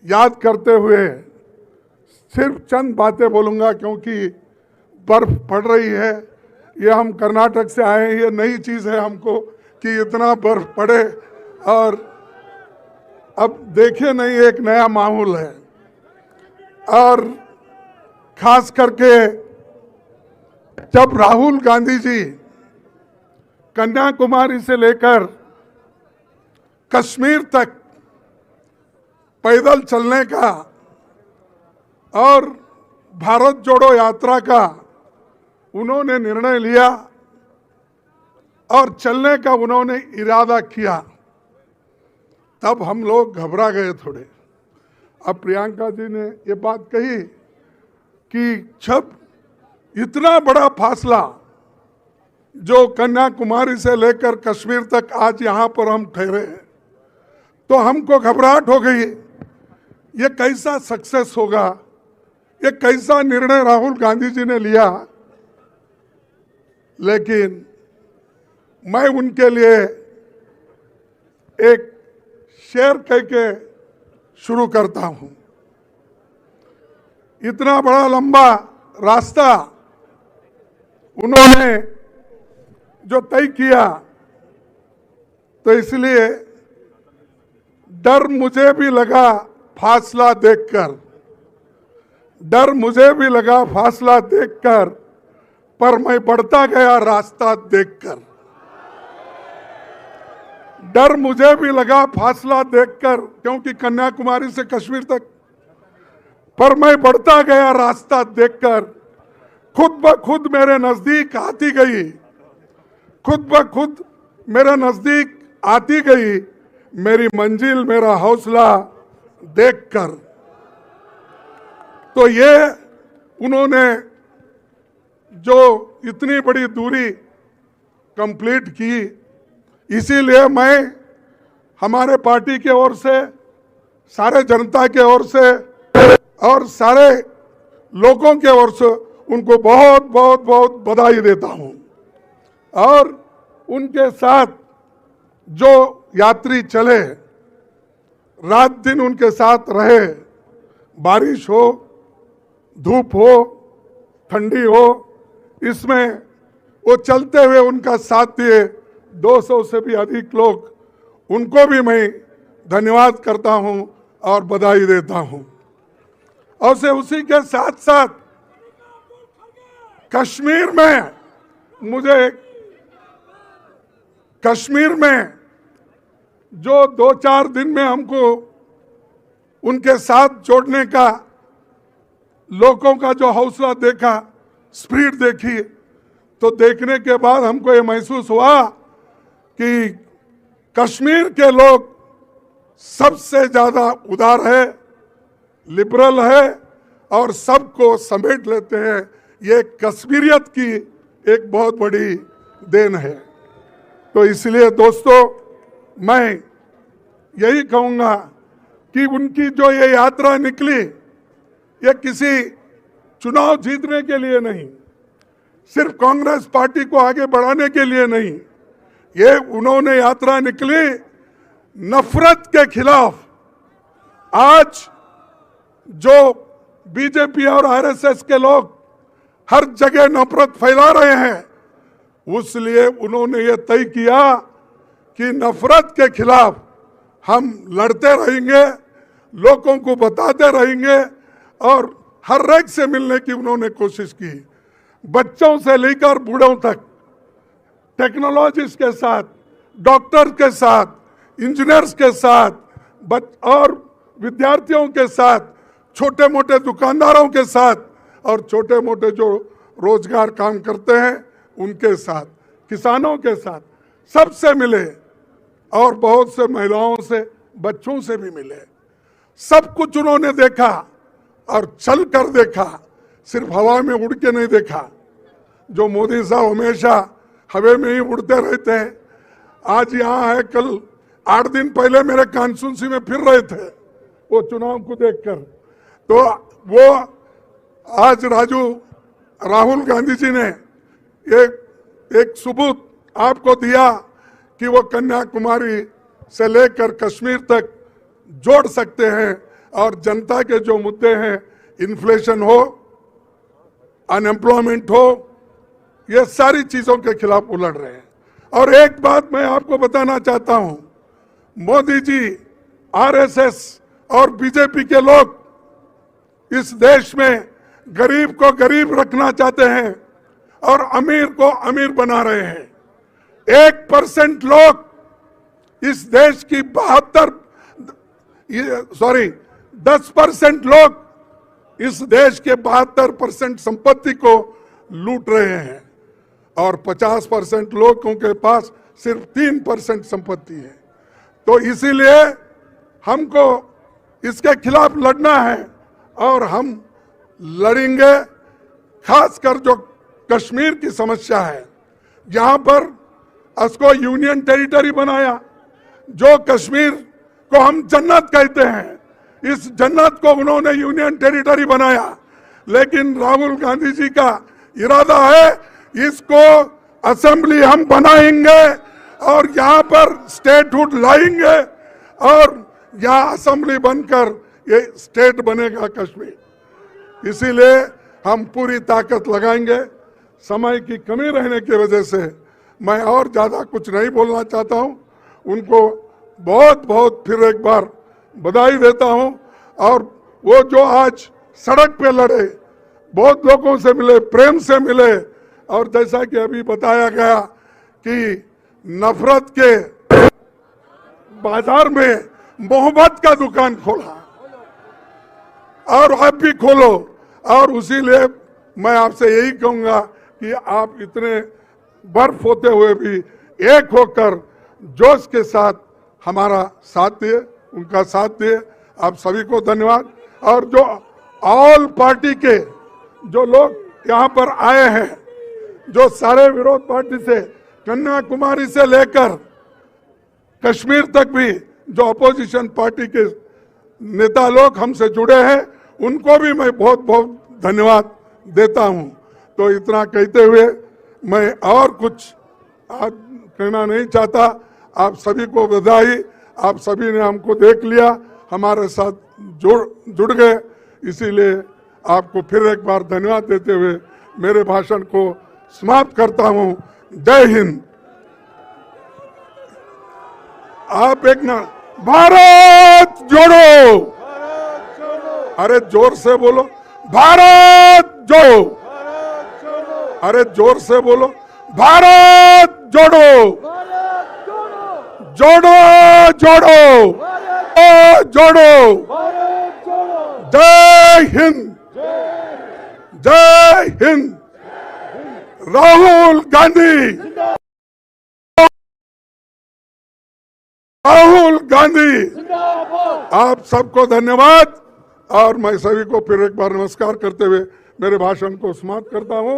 याद करते हुए सिर्फ चंद बातें बोलूँगा, क्योंकि बर्फ पड़ रही है। ये हम कर्नाटक से आए हैं, ये नई चीज़ है हमको कि इतना बर्फ पड़े, और अब देखिए नहीं, एक नया माहौल है। और खास करके जब राहुल गांधी जी कन्याकुमारी से लेकर कश्मीर तक पैदल चलने का और भारत जोड़ो यात्रा का उन्होंने निर्णय लिया और चलने का उन्होंने इरादा किया, तब हम लोग घबरा गए थोड़े। अब प्रियंका जी ने ये बात कही कि जब इतना बड़ा फासला जो कन्याकुमारी से लेकर कश्मीर तक आज यहाँ पर हम ठहरे हैं, तो हमको घबराहट हो गई, ये कैसा सक्सेस होगा, ये कैसा निर्णय राहुल गांधी जी ने लिया। लेकिन मैं उनके लिए एक शेर कह के शुरू करता हूं। इतना बड़ा लंबा रास्ता उन्होंने जो तय किया, तो इसलिए डर मुझे भी लगा फासला देखकर, डर मुझे भी लगा फासला देखकर, पर मैं बढ़ता गया रास्ता देखकर। डर मुझे भी लगा फासला देखकर, क्योंकि कन्याकुमारी से कश्मीर तक, पर मैं बढ़ता गया रास्ता देखकर। खुद ब खुद मेरे नजदीक आती गई, खुद ब खुद मेरे नजदीक आती गई मेरी मंजिल, मेरा हौसला देखकर। तो ये उन्होंने जो इतनी बड़ी दूरी कंप्लीट की, इसीलिए मैं हमारे पार्टी के ओर से, सारे जनता के ओर से और सारे लोगों के ओर से उनको बहुत बहुत बहुत बधाई देता हूं। और उनके साथ जो यात्री चले, रात दिन उनके साथ रहे, बारिश हो, धूप हो, ठंडी हो, इसमें वो चलते हुए उनका साथ दिए 200 से भी अधिक लोग, उनको भी मैं धन्यवाद करता हूं और बधाई देता हूं। और से उसी के साथ साथ कश्मीर में, मुझे कश्मीर में जो 2-4 दिन में हमको उनके साथ जोड़ने का, लोगों का जो हौसला देखा, स्पीड देखी, तो देखने के बाद हमको ये महसूस हुआ कि कश्मीर के लोग सबसे ज्यादा उदार है, लिबरल है और सबको समेट लेते हैं। ये कश्मीरियत की एक बहुत बड़ी देन है। तो इसलिए दोस्तों, मैं यही कहूँगा कि उनकी जो ये यात्रा निकली, ये किसी चुनाव जीतने के लिए नहीं, सिर्फ कांग्रेस पार्टी को आगे बढ़ाने के लिए नहीं, ये उन्होंने यात्रा निकली नफरत के खिलाफ। आज जो बीजेपी और आरएसएस के लोग हर जगह नफरत फैला रहे हैं, उसलिए उन्होंने ये तय किया कि नफरत के खिलाफ हम लड़ते रहेंगे, लोगों को बताते रहेंगे और हर एक से मिलने की उन्होंने कोशिश की। बच्चों से लेकर बूढ़ों तक, टेक्नोलॉजिस्ट के साथ, डॉक्टर के साथ, इंजीनियर्स के साथ और विद्यार्थियों के साथ, छोटे मोटे दुकानदारों के साथ और छोटे मोटे जो रोजगार काम करते हैं उनके साथ, किसानों के साथ, सबसे मिले और बहुत से महिलाओं से, बच्चों से भी मिले। सब कुछ उन्होंने देखा और चल कर देखा, सिर्फ हवा में उड़ के नहीं देखा। जो मोदी साहब हमेशा हवा में ही उड़ते रहते हैं, आज यहाँ है, कल 8 दिन पहले मेरे कॉन्स्टिट्यूंसी में फिर रहे थे वो चुनाव को देखकर। तो वो आज राहुल गांधी जी ने एक सबूत आपको दिया कि वो कन्याकुमारी से लेकर कश्मीर तक जोड़ सकते हैं और जनता के जो मुद्दे हैं, इन्फ्लेशन हो, अनएम्प्लॉयमेंट हो, ये सारी चीजों के खिलाफ वो लड़ रहे हैं। और एक बात मैं आपको बताना चाहता हूं, मोदी जी, आरएसएस और बीजेपी के लोग इस देश में गरीब को गरीब रखना चाहते हैं और अमीर को अमीर बना रहे हैं। 1% लोग इस देश की 10% लोग इस देश के 72% संपत्ति को लूट रहे हैं और 50% लोगों के पास सिर्फ 3% संपत्ति है। तो इसीलिए हमको इसके खिलाफ लड़ना है और हम लड़ेंगे। खासकर जो कश्मीर की समस्या है, जहां पर उसको यूनियन टेरिटरी बनाया, जो कश्मीर को हम जन्नत कहते हैं, इस जन्नत को उन्होंने यूनियन टेरिटरी बनाया। लेकिन राहुल गांधी जी का इरादा है इसको असेंबली हम बनाएंगे और यहां पर स्टेटहुड लाएंगे और यहां असेंबली बनकर ये स्टेट बनेगा कश्मीर। इसीलिए हम पूरी ताकत लगाएंगे। समय की कमी रहने की वजह से मैं और ज्यादा कुछ नहीं बोलना चाहता हूं। उनको बहुत बहुत फिर एक बार बधाई देता हूं। और वो जो आज सड़क पे लड़े, बहुत लोगों से मिले, प्रेम से मिले, और जैसा कि अभी बताया गया कि नफरत के बाजार में मोहब्बत का दुकान खोला, और आप भी खोलो। और उसी लिए मैं आपसे यही कहूंगा कि आप इतने बर्फ होते हुए भी एक होकर जोश के साथ हमारा साथ दिए, उनका साथ दिए। आप सभी को धन्यवाद। और जो ऑल पार्टी के जो लोग यहाँ पर आए हैं, जो सारे विरोध पार्टी से, कन्याकुमारी से लेकर कश्मीर तक भी जो अपोजिशन पार्टी के नेता लोग हमसे जुड़े हैं, उनको भी मैं बहुत बहुत धन्यवाद देता हूं। तो इतना कहते हुए मैं और कुछ कहना नहीं चाहता। आप सभी को बधाई। आप सभी ने हमको देख लिया, हमारे साथ जुड़ गए। इसीलिए आपको फिर एक बार धन्यवाद देते हुए मेरे भाषण को समाप्त करता हूं। जय हिंद। आप एक ना, भारत जोड़ो, अरे जोर से बोलो, भारत जोड़ो, अरे जोर से बोलो, भारत जोड़ो, जोड़ो जोड़ो जोड़ो। जय हिंद, जय हिंद। राहुल गांधी, राहुल गांधी। आप सबको धन्यवाद। और मैं सभी को फिर एक बार नमस्कार करते हुए मेरे भाषण को समाप्त करता हूं।